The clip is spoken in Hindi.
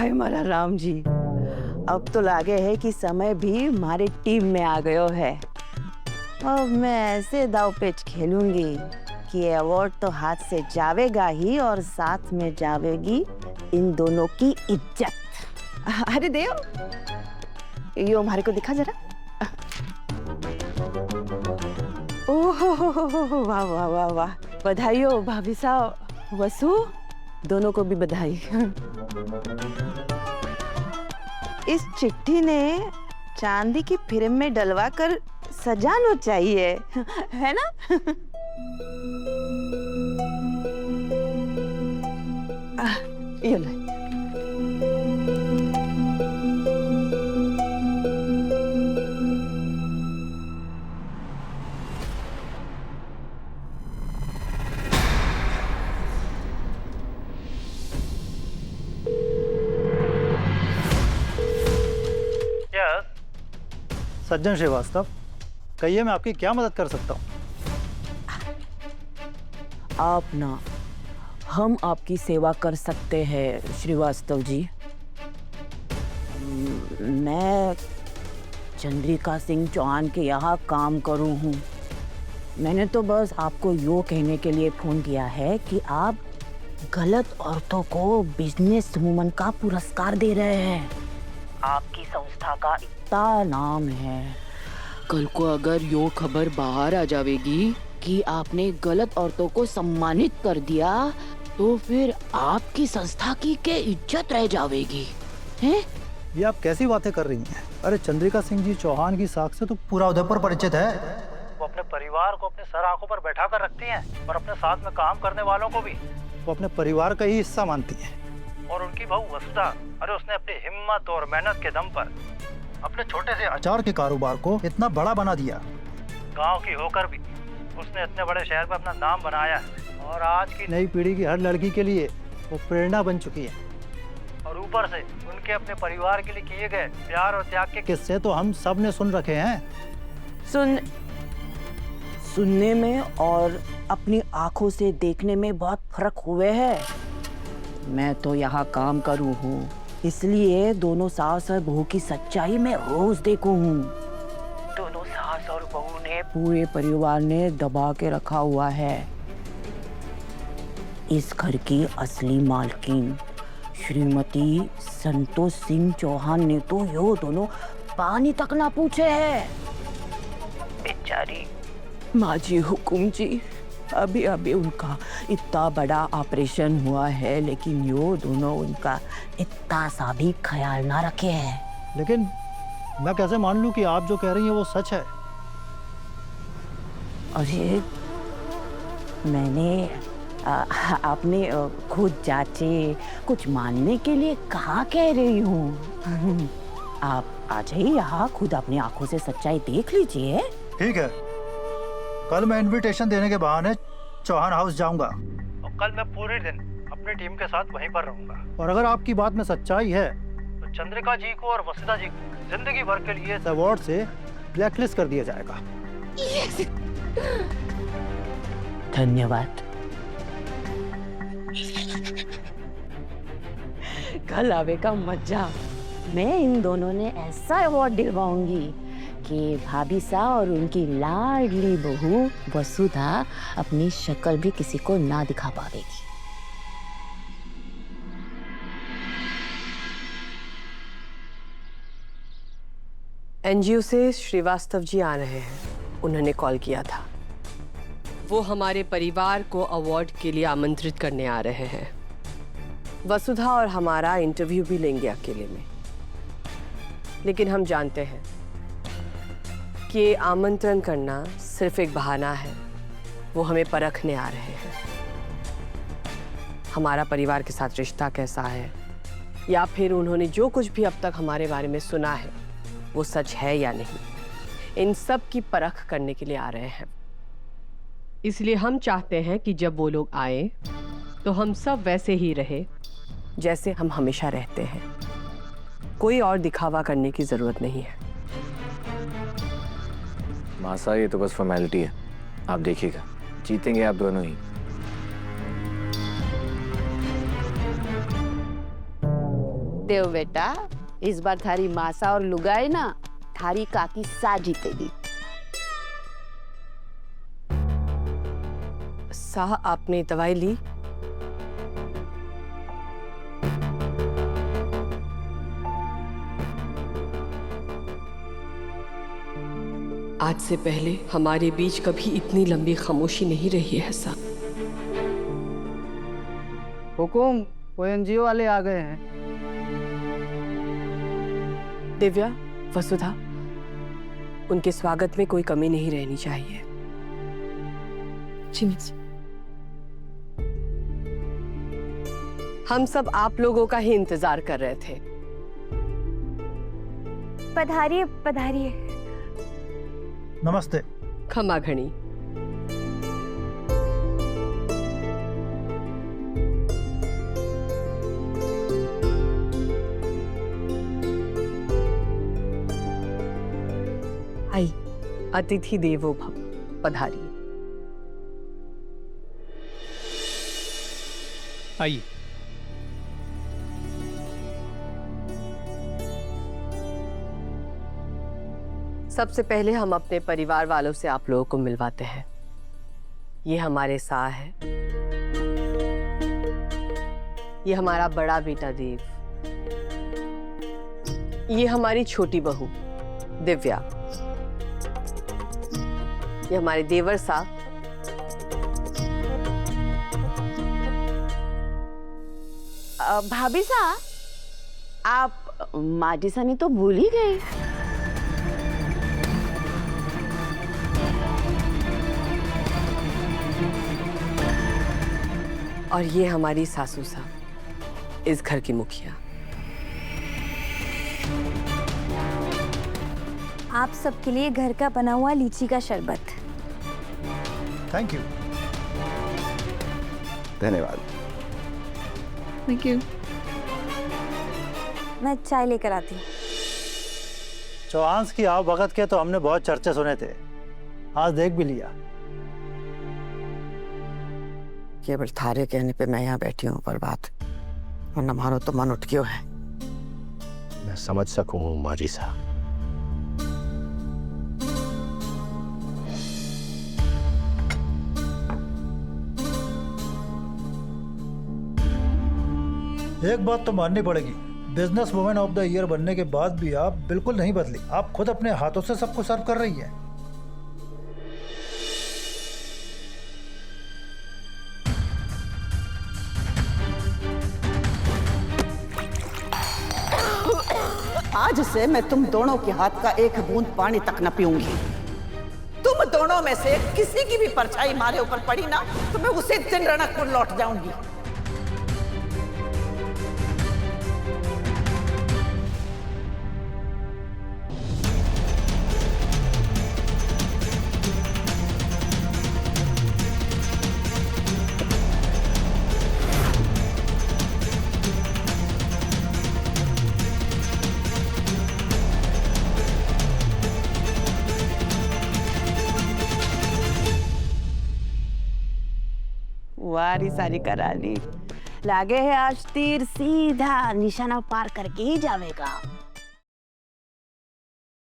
हाय मारा राम जी, अब तो लागे है कि समय भी हमारे टीम में आ गयो है। अब मैं ऐसे दाव पेच खेलूंगी कि अवार्ड तो हाथ से जावेगा ही और साथ में जावेगी इन दोनों की इज्जत। अरे देव, यो हमारे को दिखा जरा। ओह वाह वाह वाह वाह, बधाई हो भाभी साहब। वसु, दोनों को भी बधाई। इस चिट्ठी ने चांदी की फ्रेम में डलवा कर सजाना चाहिए, है ना? ये ले। सज्जन श्रीवास्तव, कहिए मैं आपकी क्या मदद कर सकता हूँ? आप ना, हम आपकी सेवा कर सकते हैं श्रीवास्तव जी। मैं चंद्रिका सिंह चौहान के यहाँ काम करूँ हूँ। मैंने तो बस आपको यो कहने के लिए फोन किया है कि आप गलत औरतों को बिजनेस वुमन का पुरस्कार दे रहे हैं। आपकी संस्था का इतना नाम है। कल को अगर यो खबर बाहर आ जाएगी कि आपने गलत औरतों को सम्मानित कर दिया तो फिर आपकी संस्था की क्या इज्जत रह जाएगी, हैं? ये आप कैसी बातें कर रही हैं? अरे चंद्रिका सिंह जी चौहान की साख से तो पूरा उदयपुर परिचित है। वो अपने परिवार को अपने सर आंखों पर बैठा कर रखती हैं और अपने साथ में काम करने वालों को भी वो अपने परिवार का ही हिस्सा मानती हैं। और उनकी बहू वसुधा, अरे उसने अपनी हिम्मत और मेहनत के दम पर अपने छोटे से अचार के कारोबार को इतना बड़ा बना दिया। गांव की होकर भी उसने इतने बड़े शहर में अपना नाम बनाया और आज की नई पीढ़ी की हर लड़की के लिए वो प्रेरणा बन चुकी है। और ऊपर से उनके अपने परिवार के लिए किए गए प्यार और त्याग के किस्से तो हम सब ने सुन रखे हैं। सुनने में और अपनी आंखों से देखने में बहुत फर्क हुए है। मैं तो यहाँ काम करूँ हूँ, इसलिए दोनों सास और बहू की सच्चाई में रोज देखूं हूँ। दोनों सास और बहू ने पूरे परिवार ने दबा के रखा हुआ है। इस घर की असली मालकिन श्रीमती संतोष सिंह चौहान ने तो यो दोनों पानी तक ना पूछे है। बेचारी माँ जी, हुकुम जी, अभी अभी उनका इतना बड़ा ऑपरेशन हुआ है, लेकिन यो दोनों उनका इतना सा भी ख्याल ना रखे हैं। लेकिन मैं कैसे मान लूं कि आप जो कह रही हैं वो सच है? अरे मैंने आपने खुद जांचे, कुछ मानने के लिए कहाँ कह रही हूँ। आप आ जाइए यहाँ, खुद अपनी आंखों से सच्चाई देख लीजिए। ठीक है, कल मैं इनविटेशन देने के बहाने चौहान हाउस जाऊंगा और कल मैं पूरे दिन अपनी टीम के साथ वहीं पर रहूंगा। और अगर आपकी बात में सच्चाई है तो चंद्रिका जी को और वसुधा जी को जिंदगी भर के लिए अवार्ड से ब्लैकलिस्ट कर दिया जाएगा। धन्यवाद। कल आवेगा मजा। मैं इन दोनों ने ऐसा अवार्ड दिलवाऊंगी कि भाभी सा और उनकी लाडली बहू वसुधा अपनी शक्ल भी किसी को ना दिखा पाएगी। एनजीओ से श्रीवास्तव जी आ रहे हैं, उन्होंने कॉल किया था। वो हमारे परिवार को अवार्ड के लिए आमंत्रित करने आ रहे हैं। वसुधा और हमारा इंटरव्यू भी लेंगे अकेले में, लेकिन हम जानते हैं कि आमंत्रण करना सिर्फ एक बहाना है। वो हमें परखने आ रहे हैं, हमारा परिवार के साथ रिश्ता कैसा है, या फिर उन्होंने जो कुछ भी अब तक हमारे बारे में सुना है वो सच है या नहीं। इन सब की परख करने के लिए आ रहे हैं। इसलिए हम चाहते हैं कि जब वो लोग आए तो हम सब वैसे ही रहे जैसे हम हमेशा रहते हैं। कोई और दिखावा करने की जरूरत नहीं है। मासा, ये तो बस फॉर्मेलिटी है, आप देखिएगा, जीतेंगे आप दोनों ही। देव बेटा, इस बार थारी मासा और लुगाई ना थारी काकी सा जीतेगी। साह, आपने दवाई ली? आज से पहले हमारे बीच कभी इतनी लंबी खामोशी नहीं रही है साह। हुकुम, वो एनजीओ वाले आ गए हैं। दिव्या, वसुधा, उनके स्वागत में कोई कमी नहीं रहनी चाहिए। हम सब आप लोगों का ही इंतजार कर रहे थे। पधारिए पधारिए। नमस्ते। खमा घणी। आई, अतिथि देवो भव, पधारिए। आइए। सबसे पहले हम अपने परिवार वालों से आप लोगों को मिलवाते हैं। ये हमारे साह है, ये हमारा बड़ा बेटा देव, ये हमारी छोटी बहू दिव्या, ये हमारे देवर साह, भाभी सा, आप माजी सनी तो भूल ही गए। और ये हमारी सासू सा, इस घर की मुखिया। आप सबके लिए घर का बना हुआ लीची का शरबत। Thank you. धन्यवाद। Thank you. मैं चाय लेकर आती हूँ। चौहान की आओ भगत के तो हमने बहुत चर्चे सुने थे, आज देख भी लिया। केवल थारे कहने पे मैं यहाँ बैठी हूँ पर बात, वरना मारो तो मन उठ गयो है। मैं समझ सकूं माजी साहब। एक बात तो माननी पड़ेगी, business women of the year बनने के बाद भी आप बिल्कुल नहीं बदली। आप खुद अपने हाथों से सबको सर्व कर रही हैं। आज से मैं तुम दोनों के हाथ का एक बूंद पानी तक न पीऊंगी। तुम दोनों में से किसी की भी परछाई मारे ऊपर पड़ी ना तो मैं उसी दिन रणकपुर लौट जाऊंगी। वारी सारी करा ली, लागे है आज तीर सीधा निशाना पार करके ही जावेगा।